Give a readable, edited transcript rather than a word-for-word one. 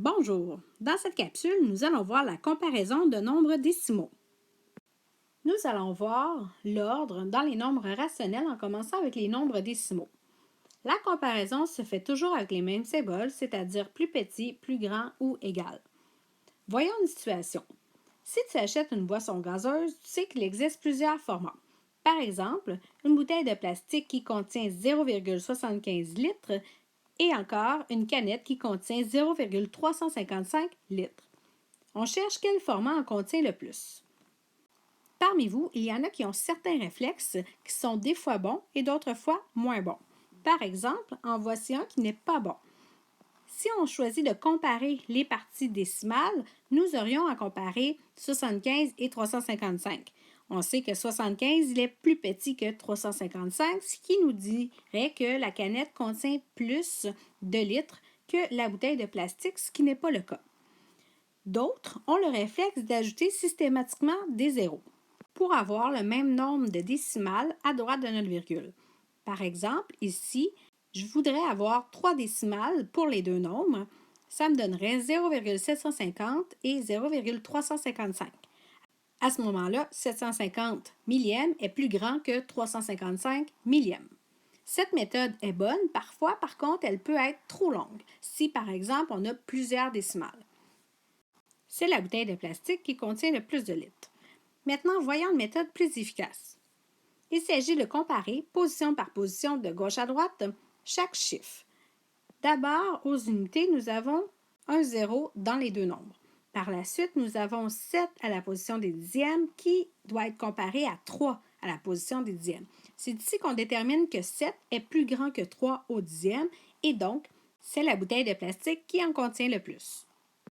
Bonjour! Dans cette capsule, nous allons voir la comparaison de nombres décimaux. Nous allons voir l'ordre dans les nombres rationnels en commençant avec les nombres décimaux. La comparaison se fait toujours avec les mêmes symboles, c'est-à-dire plus petit, plus grand ou égal. Voyons une situation. Si tu achètes une boisson gazeuse, tu sais qu'il existe plusieurs formats. Par exemple, une bouteille de plastique qui contient 0,75 litres et encore une canette qui contient 0,355 litres. On cherche quel format en contient le plus. Parmi vous, il y en a qui ont certains réflexes qui sont des fois bons et d'autres fois moins bons. Par exemple, en voici un qui n'est pas bon. Si on choisit de comparer les parties décimales, nous aurions à comparer 75 et 355. On sait que 75 il est plus petit que 355, ce qui nous dirait que la canette contient plus de litres que la bouteille de plastique, ce qui n'est pas le cas. D'autres ont le réflexe d'ajouter systématiquement des zéros pour avoir le même nombre de décimales à droite de notre virgule. Par exemple, ici, je voudrais avoir 3 décimales pour les deux nombres. Ça me donnerait 0,750 et 0,355. À ce moment-là, 750 millièmes est plus grand que 355 millièmes. Cette méthode est bonne, parfois, par contre, elle peut être trop longue, si par exemple on a plusieurs décimales. C'est la bouteille de plastique qui contient le plus de litres. Maintenant, voyons une méthode plus efficace. Il s'agit de comparer, position par position de gauche à droite, chaque chiffre. D'abord, aux unités, nous avons un 0 dans les deux nombres. Par la suite, nous avons 7 à la position des dixièmes qui doit être comparé à 3 à la position des dixièmes. C'est ici qu'on détermine que 7 est plus grand que 3 au dixième et donc, c'est la bouteille de plastique qui en contient le plus.